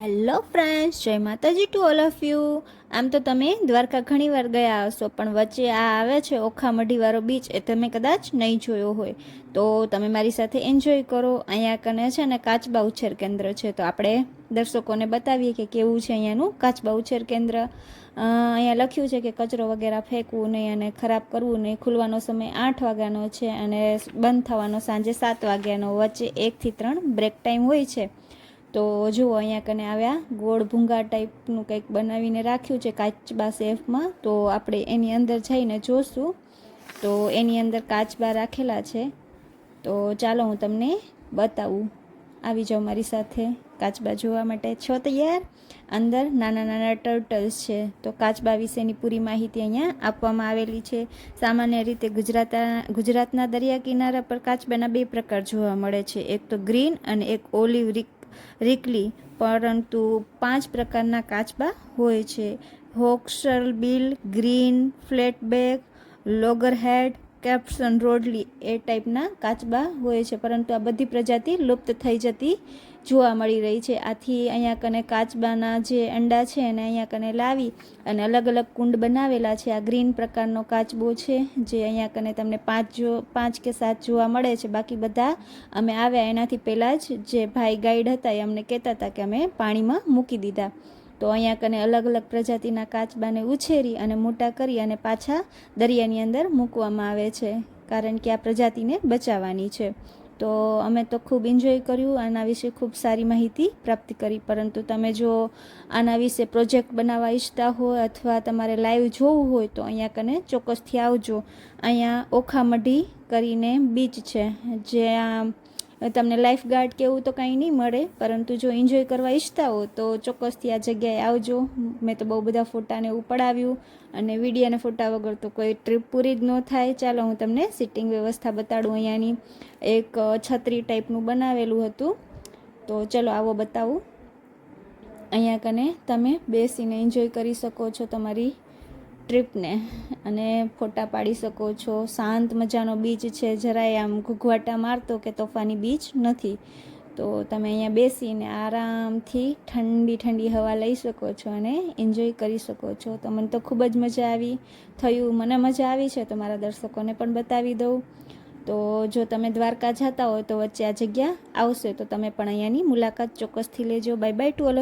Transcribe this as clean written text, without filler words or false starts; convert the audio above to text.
Hello friends, જય માતાજી to all of you. આમ તો તમે દ્વારકા ઘણીવાર ગયા હશો, પણ વચ્ચે આ આવે છે ઓખામઢીવાળો બીચ, એ તમે કદાચ નહીં જોયો હોય તો તમે મારી સાથે એન્જોય કરો. અહીંયા કને છે ને કાચબા ઉછેર કેન્દ્ર છે, તો આપણે દર્શકોને બતાવીએ કે કેવું છે અહીંયાનું કાચબા ઉછેર કેન્દ્ર. અહીંયા લખ્યું છે કે કચરો વગેરે ફેંકવું નહીં અને ખરાબ કરવું નહીં. ખુલવાનો સમય 8 વાગ્યાનો છે અને બંધ થવાનો સાંજે 7 વાગ્યાનો. વચ્ચે 1 થી 3 બ્રેક ટાઈમ હોય છે. તો જુઓ અહીંયા કને આવ્યા ગોળ ભૂંગા ટાઈપનું કંઈક બનાવીને રાખ્યું છે કાચબા શેફમાં. તો આપણે એની અંદર જઈને જોશું. તો એની અંદર કાચબા રાખેલા છે, તો ચાલો હું તમને બતાવું. આવી જાઓ મારી સાથે કાચબા જોવા માટે. છો તૈયાર? અંદર નાના નાના ટર્ટલ્સ છે. તો કાચબા વિશેની પૂરી માહિતી અહીંયા આપવામાં આવેલી છે. સામાન્ય રીતે ગુજરાતના દરિયા કિનારા પર કાચબાના 2 પ્રકાર જોવા મળે છે, એક તો ગ્રીન અને એક ઓલિવ રીકલી. પરંતુ 5 પ્રકારના કાચબા હોય છે: હોક્સલ બિલ, ગ્રીન, ફ્લેટબેક, લોગરહેડ, કેપ્સન રોડલી, એ ટાઈપના કાચબા હોય છે. પરંતુ આ બધી પ્રજાતિ લુપ્ત થઈ જતી જોવા મળી રહી છે. આથી અહીંયા કને કાચબાના જે અંડા છે એને અહીંયા કને લાવી અને અલગ અલગ કુંડ બનાવેલા છે. આ ગ્રીન પ્રકારનો કાચબો છે, જે અહીંયા કને તમને 5 કે 7 જોવા મળે છે. બાકી બધા અમે આવ્યા એનાથી પહેલાં જ જે ભાઈ ગાઈડ હતા એ અમને કહેતા હતા કે અમે પાણીમાં મૂકી દીધા. તો અહીંયા કને અલગ અલગ પ્રજાતિના કાચબાને ઉછેરી અને મોટા કરી અને પાછા દરિયાની અંદર મૂકવામાં આવે છે, કારણ કે આ પ્રજાતિને બચાવવાની છે. તો અમે તો ખૂબ એન્જોય કર્યું, આના વિશે ખૂબ સારી માહિતી પ્રાપ્ત કરી. પરંતુ તમે જો આના વિશે પ્રોજેક્ટ બનાવવા ઈચ્છતા હોય અથવા તમારે લાઈવ જોવું હોય તો અહીંયા કને ચોક્કસથી આવજો. અહીંયા ઓખામઢી કરીને બીચ છે, જ્યાં તમને લાઈફ ગાર્ડ કે એવું તો કાંઈ નહીં મળે, પરંતુ જો એન્જોય કરવા ઈચ્છતા હો તો ચોક્કસથી આ જગ્યાએ આવજો. મેં તો બહુ બધા ફોટાને એવું પડાવ્યું, અને વિડીયો અને ફોટા વગર તો કોઈ ટ્રીપ પૂરી જ ન થાય. ચાલો હું તમને સિટિંગ વ્યવસ્થા બતાડું. અહીંયાની એક છત્રી ટાઈપનું બનાવેલું હતું, તો ચલો આવો બતાવું. અહીંયા કને તમે બેસીને એન્જોય કરી શકો છો તમારી ટ્રીપને, અને ફોટા પાડી શકો છો. શાંત મજાનો બીચ છે, જરાય આમ ઘૂઘવાટા મારતો કે તોફાની બીચ નથી. તો તમે અહીંયા બેસીને આરામથી ઠંડી ઠંડી હવા લઈ શકો છો અને એન્જોય કરી શકો છો. તો મને તો ખૂબ જ મજા આવી મને મજા આવી છે, તો મારા દર્શકોને પણ બતાવી દઉં. તો જો તમે દ્વારકા જતા હોય તો વચ્ચે આ જગ્યા આવશે તો તમે પણ અહીંયાની મુલાકાત ચોક્કસથી લેજો. Bye bye to all.